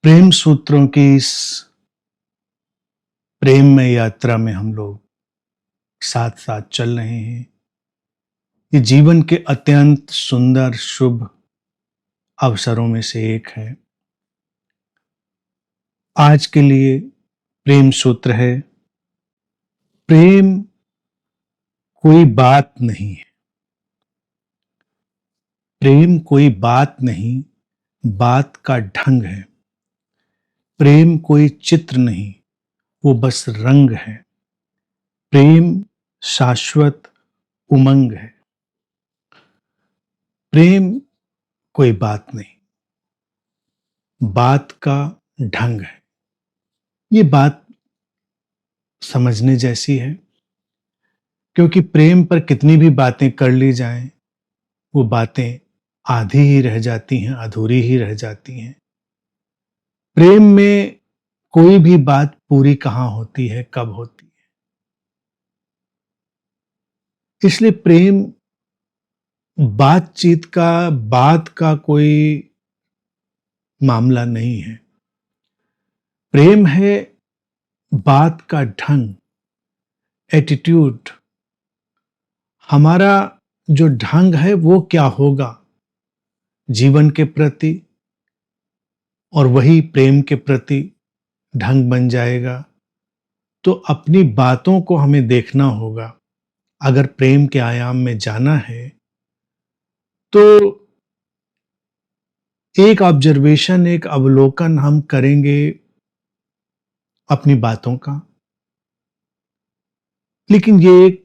प्रेम सूत्रों की इस प्रेममय यात्रा में हम लोग साथ साथ चल रहे हैं। ये जीवन के अत्यंत सुंदर शुभ अवसरों में से एक है। आज के लिए प्रेम सूत्र है, प्रेम कोई बात नहीं है। प्रेम कोई बात नहीं, बात का ढंग है। प्रेम कोई चित्र नहीं, वो बस रंग है। प्रेम शाश्वत उमंग है। प्रेम कोई बात नहीं, बात का ढंग है। ये बात समझने जैसी है, क्योंकि प्रेम पर कितनी भी बातें कर ली जाएं, वो बातें आधी ही रह जाती हैं, अधूरी ही रह जाती हैं। प्रेम में कोई भी बात पूरी कहाँ होती है, कब होती है। इसलिए प्रेम बातचीत का, बात का कोई मामला नहीं है। प्रेम है बात का ढंग, एटीट्यूड। हमारा जो ढंग है वो क्या होगा जीवन के प्रति, और वही प्रेम के प्रति ढंग बन जाएगा। तो अपनी बातों को हमें देखना होगा। अगर प्रेम के आयाम में जाना है तो एक ऑब्जर्वेशन, एक अवलोकन हम करेंगे अपनी बातों का। लेकिन ये एक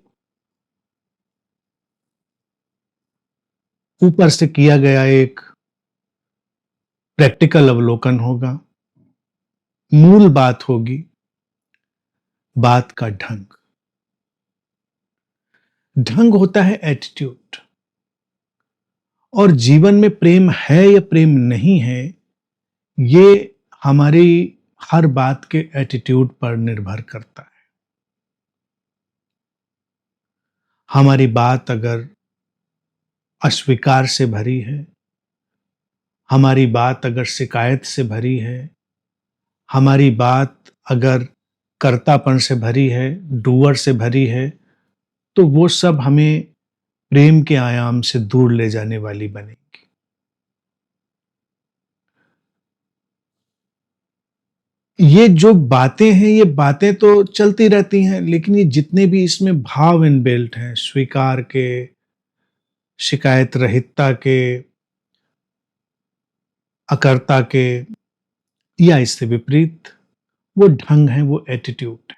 ऊपर से किया गया एक प्रैक्टिकल अवलोकन होगा। मूल बात होगी बात का ढंग। ढंग होता है एटीट्यूड। और जीवन में प्रेम है या प्रेम नहीं है, ये हमारी हर बात के एटीट्यूड पर निर्भर करता है। हमारी बात अगर अस्वीकार से भरी है, हमारी बात अगर शिकायत से भरी है, हमारी बात अगर कर्तापन से भरी है, डूअर से भरी है, तो वो सब हमें प्रेम के आयाम से दूर ले जाने वाली बनेगी। ये जो बातें हैं, ये बातें तो चलती रहती हैं, लेकिन ये जितने भी इसमें भाव इनबिल्ट हैं, स्वीकार के, शिकायत रहितता के, अकर्ता के, या इससे विपरीत, वो ढंग है, वो एटीट्यूड है।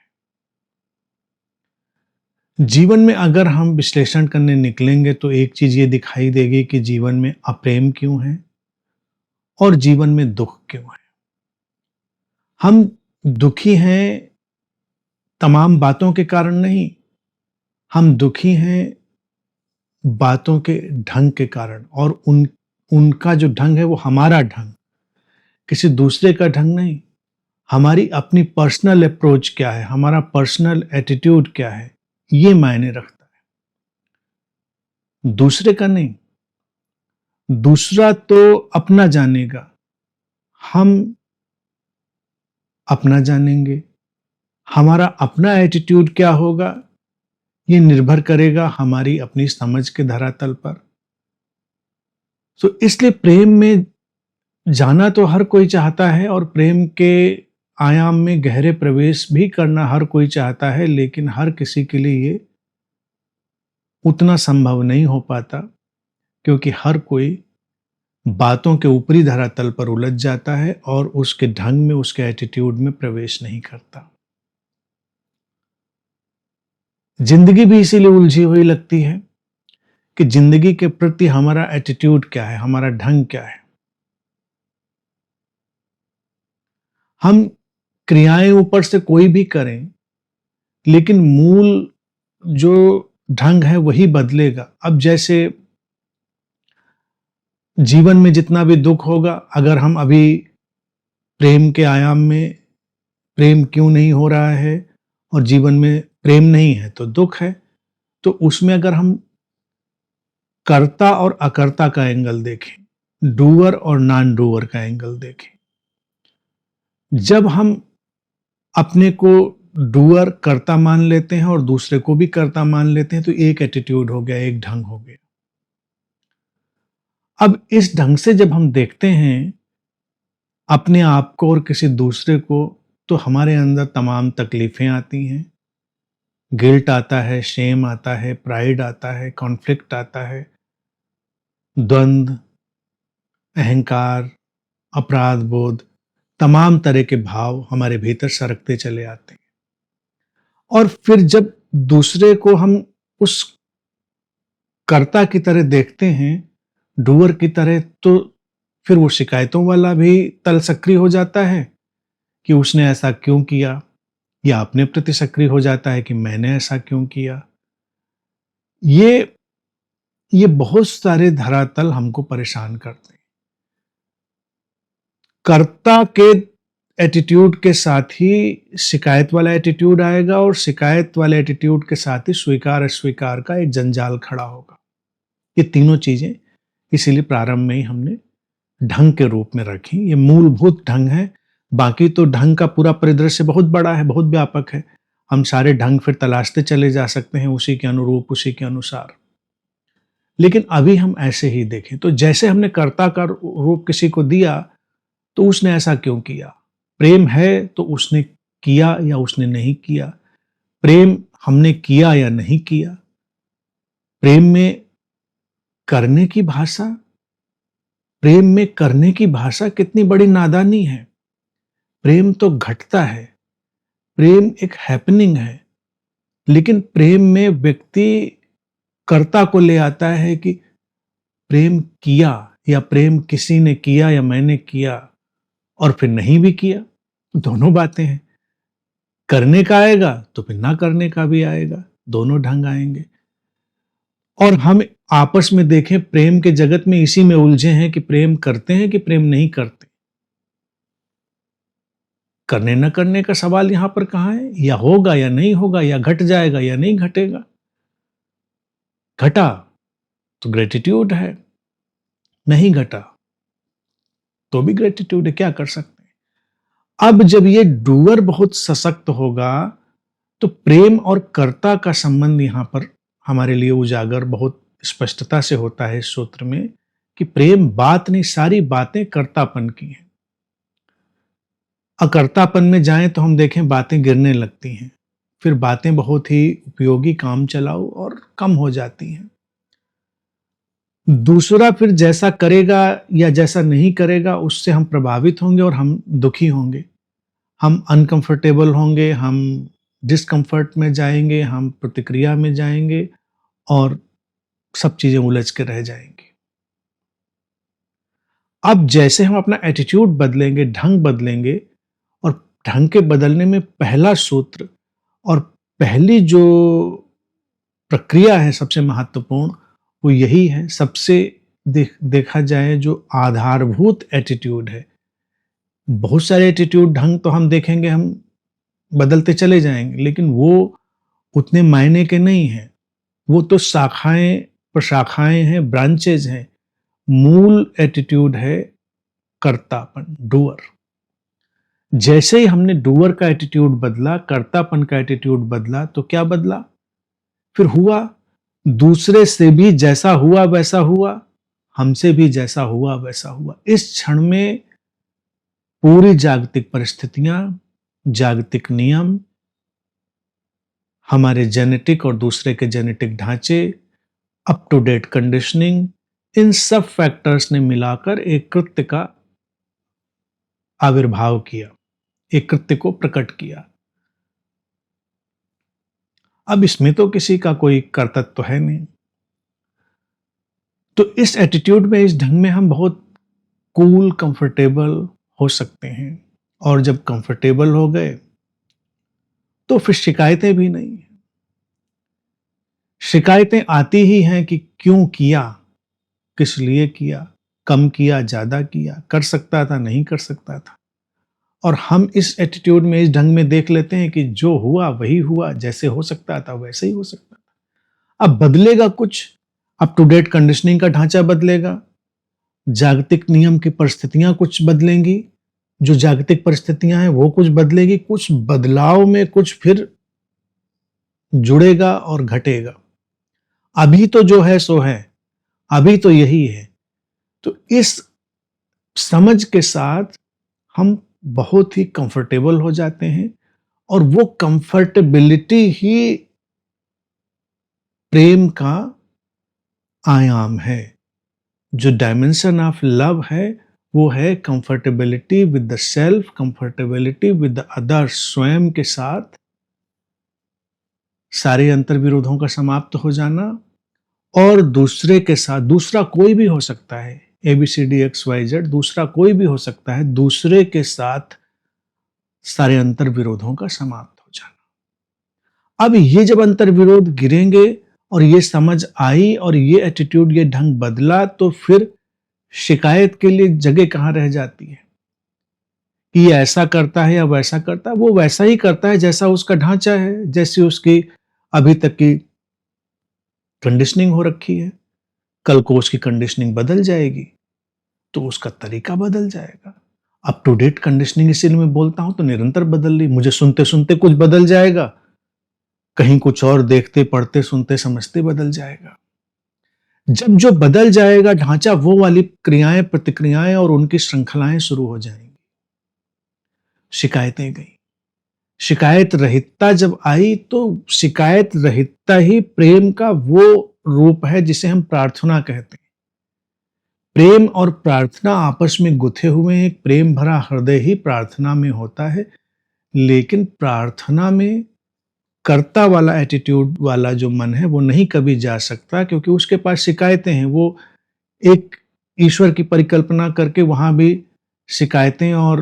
जीवन में अगर हम विश्लेषण करने निकलेंगे तो एक चीज ये दिखाई देगी कि जीवन में अप्रेम क्यों है और जीवन में दुख क्यों है। हम दुखी हैं तमाम बातों के कारण नहीं, हम दुखी हैं बातों के ढंग के कारण। और उनका जो ढंग है वो हमारा ढंग, किसी दूसरे का ढंग नहीं। हमारी अपनी पर्सनल अप्रोच क्या है, हमारा पर्सनल एटीट्यूड क्या है, ये मायने रखता है, दूसरे का नहीं। दूसरा तो अपना जानेगा, हम अपना जानेंगे। हमारा अपना एटीट्यूड क्या होगा, ये निर्भर करेगा हमारी अपनी समझ के धरातल पर। तो इसलिए प्रेम में जाना तो हर कोई चाहता है, और प्रेम के आयाम में गहरे प्रवेश भी करना हर कोई चाहता है, लेकिन हर किसी के लिए ये उतना संभव नहीं हो पाता, क्योंकि हर कोई बातों के ऊपरी धरातल पर उलझ जाता है और उसके ढंग में, उसके एटीट्यूड में प्रवेश नहीं करता। जिंदगी भी इसीलिए उलझी हुई लगती है कि जिंदगी के प्रति हमारा एटीट्यूड क्या है, हमारा ढंग क्या है। हम क्रियाएं ऊपर से कोई भी करें, लेकिन मूल जो ढंग है वही बदलेगा। अब जैसे जीवन में जितना भी दुख होगा, अगर हम अभी प्रेम के आयाम में, प्रेम क्यों नहीं हो रहा है और जीवन में प्रेम नहीं है तो दुख है, तो उसमें अगर हम कर्ता और अकर्ता का एंगल देखें, डूअर और नॉन डूअर का एंगल देखें, जब हम अपने को डूअर कर्ता मान लेते हैं और दूसरे को भी कर्ता मान लेते हैं तो एक एटीट्यूड हो गया, एक ढंग हो गया। अब इस ढंग से जब हम देखते हैं अपने आप को और किसी दूसरे को, तो हमारे अंदर तमाम तकलीफें आती हैं। गिल्ट आता है, शेम आता है, प्राइड आता है, कॉन्फ्लिक्ट आता है, द्वंद्व, अहंकार, अपराध बोध, तमाम तरह के भाव हमारे भीतर सरकते चले आते हैं। और फिर जब दूसरे को हम उस कर्ता की तरह देखते हैं, डूअर की तरह, तो फिर वो शिकायतों वाला भी तल सक्रिय हो जाता है कि उसने ऐसा क्यों किया, या अपने प्रति सक्रिय हो जाता है कि मैंने ऐसा क्यों किया। ये बहुत सारे धरातल हमको परेशान करते हैं। कर्ता के एटीट्यूड के साथ ही शिकायत वाला एटीट्यूड आएगा और शिकायत वाले एटीट्यूड के साथ ही स्वीकार अस्वीकार का एक जंजाल खड़ा होगा। ये तीनों चीजें इसीलिए प्रारंभ में ही हमने ढंग के रूप में रखी। ये मूलभूत ढंग है। बाकी तो ढंग का पूरा परिदृश्य बहुत बड़ा है, बहुत व्यापक है। हम सारे ढंग फिर तलाशते चले जा सकते हैं उसी के अनुरूप, उसी के अनुसार। लेकिन अभी हम ऐसे ही देखें तो जैसे हमने कर्ता का रूप किसी को दिया तो उसने ऐसा क्यों किया। प्रेम है तो उसने किया या उसने नहीं किया। प्रेम हमने किया या नहीं किया। प्रेम में करने की भाषा, प्रेम में करने की भाषा कितनी बड़ी नादानी है। प्रेम तो घटता है, प्रेम एक हैपनिंग है। लेकिन प्रेम में व्यक्ति कर्ता को ले आता है कि प्रेम किया, या प्रेम किसी ने किया या मैंने किया, और फिर नहीं भी किया। दोनों बातें हैं। करने का आएगा तो फिर ना करने का भी आएगा, दोनों ढंग आएंगे। और हम आपस में देखें, प्रेम के जगत में इसी में उलझे हैं कि प्रेम करते हैं कि प्रेम नहीं करते। करने न करने का सवाल यहां पर कहां है। या होगा या नहीं होगा, या घट जाएगा या नहीं घटेगा। घटा तो ग्रेटिट्यूड है, नहीं घटा तो भी ग्रेटिट्यूड है। क्या कर सकते हैं। अब जब ये डूअर बहुत सशक्त होगा तो प्रेम और कर्ता का संबंध यहां पर हमारे लिए उजागर बहुत स्पष्टता से होता है इस सूत्र में कि प्रेम बात नहीं, सारी बातें कर्तापन की हैं। अकर्तापन में जाएं तो हम देखें बातें गिरने लगती हैं, फिर बातें बहुत ही उपयोगी, काम चलाऊ और कम हो जाती हैं। दूसरा फिर जैसा करेगा या जैसा नहीं करेगा उससे हम प्रभावित होंगे और हम दुखी होंगे, हम अनकंफर्टेबल होंगे, हम डिस्कंफर्ट में जाएंगे, हम प्रतिक्रिया में जाएंगे और सब चीजें उलझ के रह जाएंगी। अब जैसे हम अपना एटीट्यूड बदलेंगे, ढंग बदलेंगे, और ढंग के बदलने में पहला सूत्र और पहली जो प्रक्रिया है सबसे महत्वपूर्ण वो यही है। सबसे देखा जाए जो आधारभूत एटीट्यूड है। बहुत सारे एटीट्यूड ढंग तो हम देखेंगे, हम बदलते चले जाएंगे, लेकिन वो उतने मायने के नहीं हैं। वो तो शाखाएं प्रशाखाएं हैं, ब्रांचेज हैं। मूल एटीट्यूड है कर्तापन, डूअर। जैसे ही हमने डूअर का एटीट्यूड बदला, कर्तापन का एटीट्यूड बदला, तो क्या बदला, फिर हुआ दूसरे से भी जैसा हुआ वैसा हुआ, हमसे भी जैसा हुआ वैसा हुआ। इस क्षण में पूरी जागतिक परिस्थितियां, जागतिक नियम, हमारे जेनेटिक और दूसरे के जेनेटिक ढांचे, अप टू डेट कंडीशनिंग, इन सब फैक्टर्स ने मिलाकर एक कृत्य का आविर्भाव किया, एक कृत्य को प्रकट किया। अब इसमें तो किसी का कोई कर्तव्य है नहीं। तो इस एटीट्यूड में, इस ढंग में हम बहुत कूल, कंफर्टेबल हो सकते हैं। और जब कंफर्टेबल हो गए तो फिर शिकायतें भी नहीं हैं। शिकायतें आती ही हैं कि क्यों किया, किस लिए किया, कम किया, ज्यादा किया, कर सकता था, नहीं कर सकता था। और हम इस एटीट्यूड में, इस ढंग में देख लेते हैं कि जो हुआ वही हुआ, जैसे हो सकता था वैसे ही हो सकता था। अब बदलेगा कुछ, अप टू डेट कंडीशनिंग का ढांचा बदलेगा, जागतिक नियम की परिस्थितियां कुछ बदलेंगी, जो जागतिक परिस्थितियां हैं वो कुछ बदलेगी, कुछ बदलाव में कुछ फिर जुड़ेगा और घटेगा। अभी तो जो है सो है, अभी तो यही है। तो इस समझ के साथ हम बहुत ही कंफर्टेबल हो जाते हैं और वो कंफर्टेबिलिटी ही प्रेम का आयाम है। जो डायमेंशन ऑफ लव है वो है comfortability with the self, comfortability with the other, स्वयं के साथ सारे अंतर्विरोधों का समाप्त हो जाना और दूसरे के साथ, दूसरा कोई भी हो सकता है, ABCDXYZ, दूसरा कोई भी हो सकता है, दूसरे के साथ सारे अंतर्विरोधों का समाप्त हो जाना। अब ये जब अंतर्विरोध गिरेंगे और ये समझ आई और ये एटीट्यूड, ये ढंग बदला, तो फिर शिकायत के लिए जगह कहां रह जाती है कि ये ऐसा करता है या वैसा करता है। वो वैसा ही करता है जैसा उसका ढांचा है, जैसी उसकी अभी तक की कंडीशनिंग हो रखी है। कल को उसकी कंडीशनिंग बदल जाएगी तो उसका तरीका बदल जाएगा। अप टू डेट कंडीशनिंग इसीलिए मैं बोलता हूं, तो निरंतर बदल रही, मुझे सुनते सुनते कुछ बदल जाएगा, कहीं कुछ और देखते पढ़ते सुनते समझते बदल जाएगा। जब जो बदल जाएगा ढांचा, वो वाली क्रियाएं प्रतिक्रियाएं और उनकी श्रृंखलाएं शुरू हो जाएंगी। शिकायतें गई, शिकायत रहितता जब आई तो शिकायत रहितता ही प्रेम का वो रूप है जिसे हम प्रार्थना कहते हैं। प्रेम और प्रार्थना आपस में गुथे हुए हैं। प्रेम भरा हृदय ही प्रार्थना में होता है, लेकिन प्रार्थना में कर्ता वाला एटीट्यूड वाला जो मन है वो नहीं कभी जा सकता, क्योंकि उसके पास शिकायतें हैं। वो एक ईश्वर की परिकल्पना करके वहां भी शिकायतें और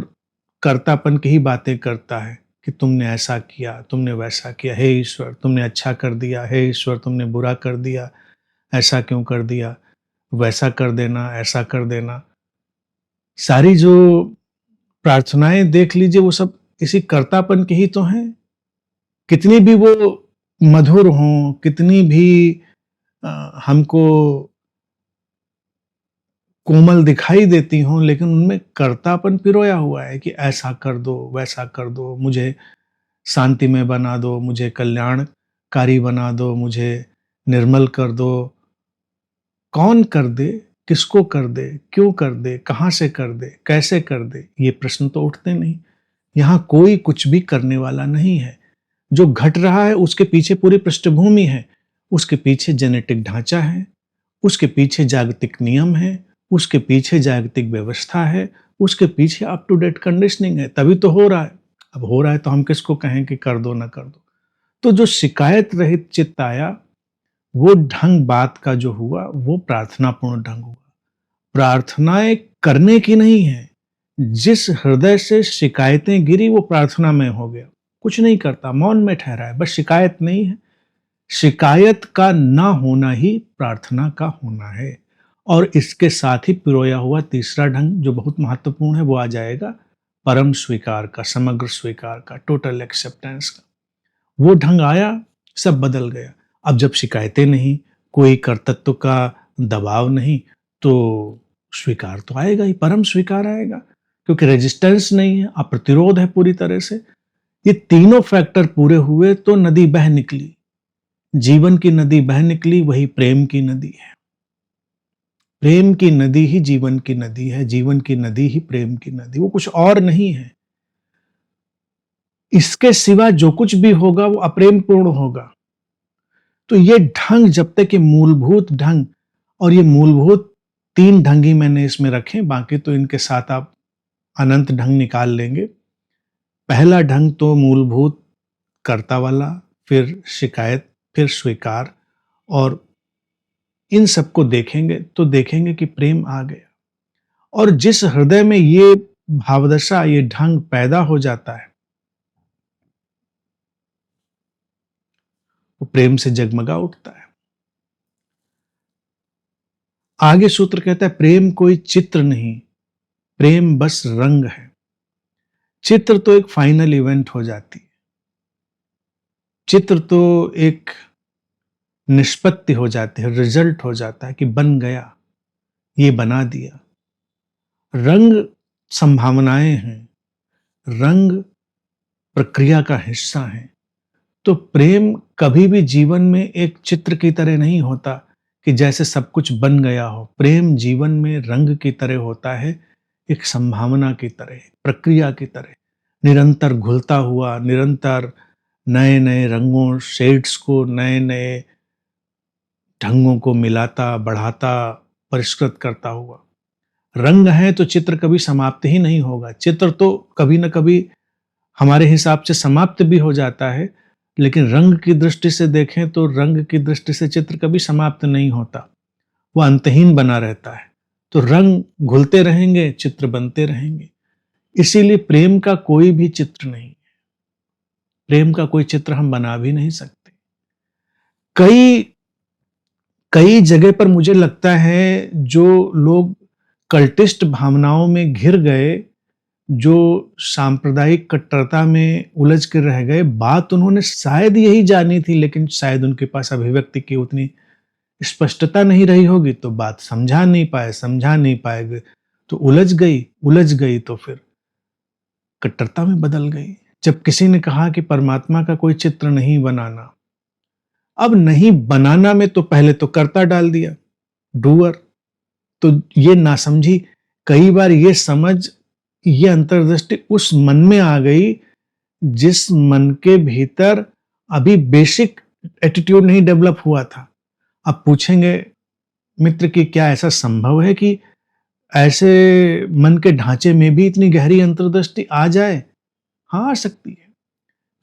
कर्तापन की ही बातें करता है कि तुमने ऐसा किया, तुमने वैसा किया, हे ईश्वर तुमने अच्छा कर दिया, हे ईश्वर तुमने बुरा कर दिया, ऐसा क्यों कर दिया, वैसा कर देना, ऐसा कर देना। सारी जो प्रार्थनाएं देख लीजिए वो सब इसी कर्तापन की ही तो हैं। कितनी भी वो मधुर हों, कितनी भी हमको कोमल दिखाई देती हों, लेकिन उनमें कर्तापन पिरोया हुआ है कि ऐसा कर दो, वैसा कर दो, मुझे शांतिमय बना दो, मुझे कल्याणकारी बना दो, मुझे निर्मल कर दो। कौन कर दे, किसको कर दे, क्यों कर दे, कहां से कर दे, कैसे कर दे, ये प्रश्न तो उठते नहीं। यहां कोई कुछ भी करने वाला नहीं है। जो घट रहा है उसके पीछे पूरी पृष्ठभूमि है, उसके पीछे जेनेटिक ढांचा है, उसके पीछे जागतिक नियम है, उसके पीछे जागतिक व्यवस्था है, उसके पीछे अप टू डेट कंडीशनिंग है, तभी तो हो रहा है। अब हो रहा है तो हम किसको कहें कि कर दो ना कर दो। तो जो शिकायत रहित चित्त आया, वो ढंग बात का जो हुआ वो प्रार्थनापूर्ण ढंग हुआ। प्रार्थनाएं करने की नहीं है। जिस हृदय से शिकायतें गिरी वो प्रार्थना में हो गया, कुछ नहीं करता, मौन में ठहरा है, बस शिकायत नहीं है। शिकायत का ना होना ही प्रार्थना का होना है। और इसके साथ ही पिरोया हुआ तीसरा ढंग जो बहुत महत्वपूर्ण है वो आ जाएगा, परम स्वीकार का, समग्र स्वीकार का, टोटल एक्सेप्टेंस का। वो ढंग आया, सब बदल गया। अब जब शिकायतें नहीं, कोई कर्तृत्व का दबाव नहीं, तो स्वीकार तो आएगा ही, परम स्वीकार आएगा, क्योंकि रेजिस्टेंस नहीं है, अप्रतिरोध है पूरी तरह से। ये तीनों फैक्टर पूरे हुए तो नदी बह निकली, जीवन की नदी बह निकली, वही प्रेम की नदी है। प्रेम की नदी ही जीवन की नदी है, जीवन की नदी ही प्रेम की नदी, वो कुछ और नहीं है। इसके सिवा जो कुछ भी होगा वो अप्रेम पूर्ण होगा। तो ये ढंग जब तक, ये मूलभूत ढंग, और ये मूलभूत तीन ढंग ही मैंने इसमें रखे, बाकी तो इनके साथ आप अनंत ढंग निकाल लेंगे। पहला ढंग तो मूलभूत कर्ता वाला, फिर शिकायत, फिर स्वीकार, और इन सबको देखेंगे तो देखेंगे कि प्रेम आ गया। और जिस हृदय में ये भावदशा, ये ढंग पैदा हो जाता है, वो प्रेम से जगमगा उठता है। आगे सूत्र कहता है, प्रेम कोई चित्र नहीं, प्रेम बस रंग है। चित्र तो एक फाइनल इवेंट हो जाती है, चित्र तो एक निष्पत्ति हो जाती है, रिजल्ट हो जाता है कि बन गया, ये बना दिया। रंग संभावनाएं हैं, रंग प्रक्रिया का हिस्सा है। तो प्रेम कभी भी जीवन में एक चित्र की तरह नहीं होता कि जैसे सब कुछ बन गया हो। प्रेम जीवन में रंग की तरह होता है, एक संभावना की तरह, प्रक्रिया की तरह, निरंतर घुलता हुआ, निरंतर नए नए रंगों, शेड्स को, नए नए ढंगों को मिलाता, बढ़ाता, परिष्कृत करता हुआ। रंग है तो चित्र कभी समाप्त ही नहीं होगा। चित्र तो कभी न कभी हमारे हिसाब से समाप्त भी हो जाता है, लेकिन रंग की दृष्टि से देखें तो रंग की दृष्टि से चित्र कभी समाप्त नहीं होता, वह अंतहीन बना रहता है। तो रंग घुलते रहेंगे, चित्र बनते रहेंगे। इसीलिए प्रेम का कोई भी चित्र नहीं, प्रेम का कोई चित्र हम बना भी नहीं सकते। कई कई जगह पर मुझे लगता है जो लोग कल्टिस्ट भावनाओं में घिर गए, जो सांप्रदायिक कट्टरता में उलझ कर रह गए, बात उन्होंने शायद यही जानी थी, लेकिन शायद उनके पास अभिव्यक्ति की उतनी स्पष्टता नहीं रही होगी, तो बात समझा नहीं पाएंगे, तो उलझ गई तो फिर कट्टरता में बदल गई। जब किसी ने कहा कि परमात्मा का कोई चित्र नहीं बनाना, अब नहीं बनाना में तो पहले तो कर्ता डाल दिया, डूअर। तो ये नासमझी, कई बार ये समझ, ये अंतर्दृष्टि उस मन में आ गई जिस मन के भीतर अभी बेसिक एटीट्यूड नहीं डेवलप हुआ था। अब पूछेंगे मित्र कि क्या ऐसा संभव है कि ऐसे मन के ढांचे में भी इतनी गहरी अंतर्दृष्टि आ जाए? हाँ, आ सकती है।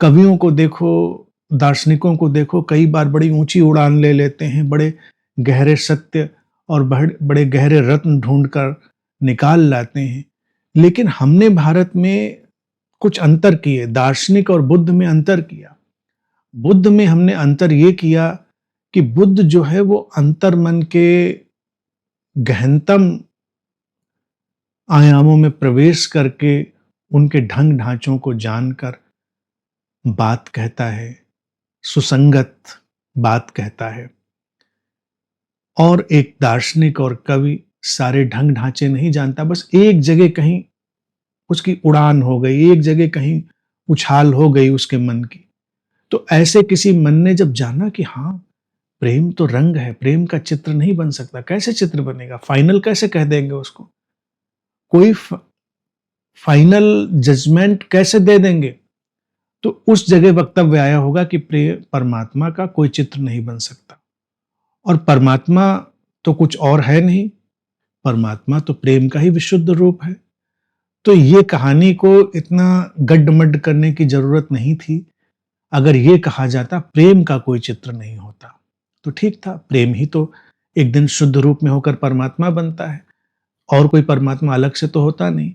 कवियों को देखो, दार्शनिकों को देखो, कई बार बड़ी ऊंची उड़ान ले लेते हैं, बड़े गहरे सत्य और बड़े गहरे रत्न ढूंढकर निकाल लाते हैं। लेकिन हमने भारत में कुछ अंतर किए, दार्शनिक और बुद्ध में अंतर किया। बुद्ध में हमने अंतर ये किया कि बुद्ध जो है वो अंतर मन के गहनतम आयामों में प्रवेश करके उनके ढंग ढांचों को जानकर बात कहता है, सुसंगत बात कहता है। और एक दार्शनिक और कवि सारे ढंग ढांचे नहीं जानता, बस एक जगह कहीं उसकी उड़ान हो गई, एक जगह कहीं उछाल हो गई उसके मन की। तो ऐसे किसी मन ने जब जाना कि हाँ, प्रेम तो रंग है, प्रेम का चित्र नहीं बन सकता, कैसे चित्र बनेगा, फाइनल कैसे कह देंगे उसको, कोई फाइनल जजमेंट कैसे दे देंगे? तो उस जगह वक्तव्य आया होगा कि परमात्मा का कोई चित्र नहीं बन सकता। और परमात्मा तो कुछ और है नहीं, परमात्मा तो प्रेम का ही विशुद्ध रूप है। तो ये कहानी को इतना गड्ढमड्ढ करने की जरूरत नहीं थी। अगर ये कहा जाता प्रेम का कोई चित्र नहीं होता तो ठीक था, प्रेम ही तो एक दिन शुद्ध रूप में होकर परमात्मा बनता है, और कोई परमात्मा अलग से तो होता नहीं।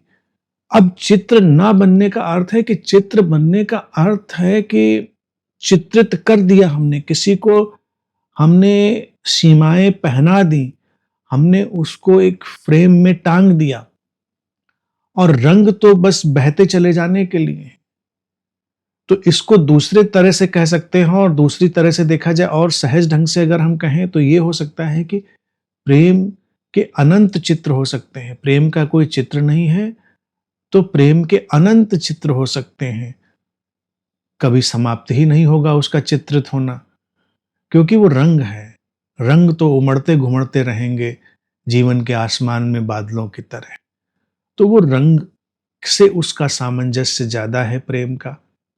अब चित्र ना बनने का अर्थ है कि, चित्र बनने का अर्थ है कि चित्रित कर दिया हमने किसी को, हमने सीमाएं पहना दी, हमने उसको एक फ्रेम में टांग दिया, और रंग तो बस बहते चले जाने के लिए। तो इसको दूसरे तरह से कह सकते हैं, और दूसरी तरह से देखा जाए और सहज ढंग से अगर हम कहें तो ये हो सकता है कि प्रेम के अनंत चित्र हो सकते हैं। प्रेम का कोई चित्र नहीं है तो प्रेम के अनंत चित्र हो सकते हैं, कभी समाप्त ही नहीं होगा उसका चित्रित होना, क्योंकि वो रंग है। रंग तो उमड़ते घुमड़ते रहेंगे जीवन के आसमान में बादलों की तरह। तो वो रंग से उसका सामंजस्य ज्यादा है प्रेम का,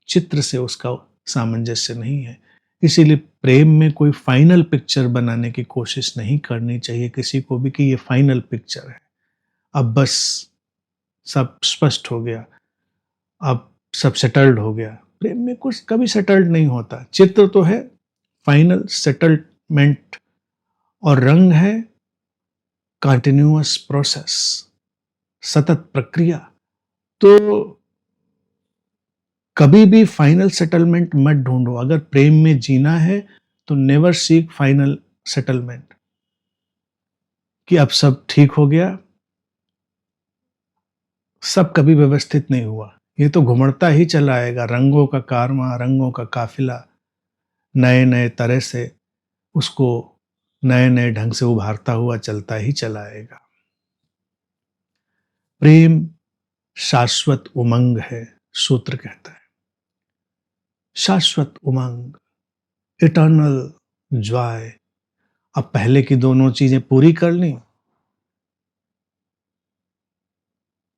चित्र से उसका सामंजस्य नहीं है। इसीलिए प्रेम में कोई फाइनल पिक्चर बनाने की कोशिश नहीं करनी चाहिए किसी को भी कि ये फाइनल पिक्चर है, अब बस सब स्पष्ट हो गया, अब सब सेटल्ड हो गया। प्रेम में कुछ कभी सेटल्ड नहीं होता। चित्र तो है फाइनल सेटलमेंट, और रंग है कंटिन्यूअस प्रोसेस, सतत प्रक्रिया। तो कभी भी फाइनल सेटलमेंट मत ढूंढो। अगर प्रेम में जीना है तो नेवर सीक फाइनल सेटलमेंट कि अब सब ठीक हो गया। सब कभी व्यवस्थित नहीं हुआ, ये तो घुमड़ता ही चला आएगा, रंगों का कारवां, रंगों का काफिला नए नए तरह से उसको नए नए ढंग से उभारता हुआ चलता ही चला आएगा। प्रेम शाश्वत उमंग है, सूत्र कहता है। शाश्वत उमंग, इटर्नल जॉय। अब पहले की दोनों चीजें पूरी कर ली,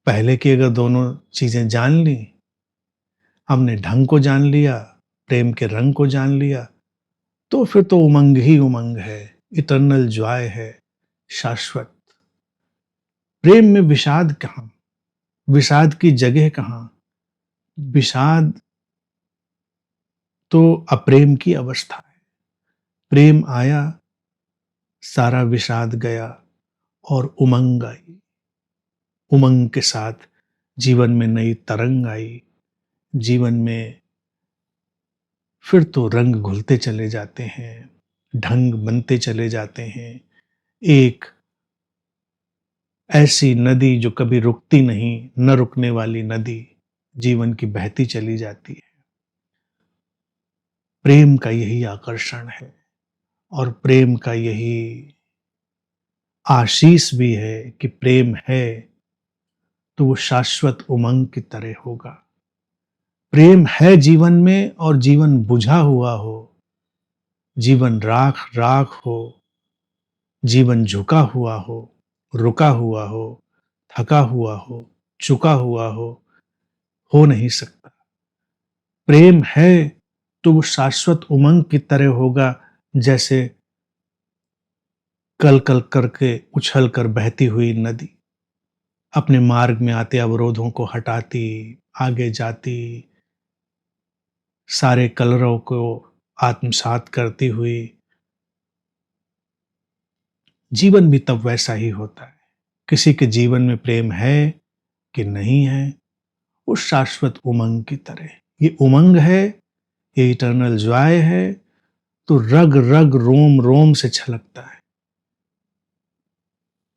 पहले की अगर दोनों चीजें जान ली, हमने ढंग को जान लिया, प्रेम के रंग को जान लिया, तो फिर तो उमंग ही उमंग है, इटर्नल जॉय है, शाश्वत। प्रेम में विषाद कहां, विषाद की जगह कहां? विषाद तो अप्रेम की अवस्था है। प्रेम आया, सारा विषाद गया और उमंग आई। उमंग के साथ जीवन में नई तरंग आई, जीवन में फिर तो रंग घुलते चले जाते हैं, ढंग बनते चले जाते हैं। एक ऐसी नदी जो कभी रुकती नहीं, न रुकने वाली नदी जीवन की बहती चली जाती है। प्रेम का यही आकर्षण है और प्रेम का यही आशीष भी है कि प्रेम है तो वो शाश्वत उमंग की तरह होगा। प्रेम है जीवन में और जीवन बुझा हुआ हो, जीवन राख राख हो, जीवन झुका हुआ हो, रुका हुआ हो, थका हुआ हो, चुका हुआ हो नहीं सकता। प्रेम है तो वो शाश्वत उमंग की तरह होगा, जैसे कल कल करके उछल कर बहती हुई नदी अपने मार्ग में आते अवरोधों को हटाती, आगे जाती, सारे कलरव को आत्मसात करती हुई। जीवन भी तब वैसा ही होता है। किसी के जीवन में प्रेम है कि नहीं है, वो शाश्वत उमंग की तरह। ये उमंग है, ये इटर्नल जॉय है, तो रग रग रोम रोम से छलकता है।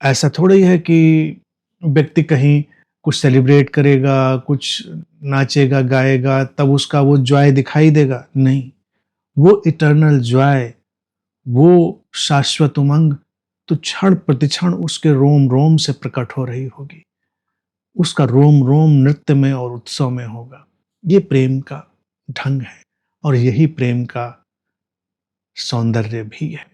ऐसा थोड़ा ही है कि व्यक्ति कहीं कुछ सेलिब्रेट करेगा, कुछ नाचेगा गाएगा, तब उसका वो जॉय दिखाई देगा। नहीं, वो इटर्नल जॉय, वो शाश्वत उमंग तो क्षण प्रतिक्षण उसके रोम रोम से प्रकट हो रही होगी, उसका रोम रोम नृत्य में और उत्सव में होगा। ये प्रेम का ढंग है और यही प्रेम का सौंदर्य भी है।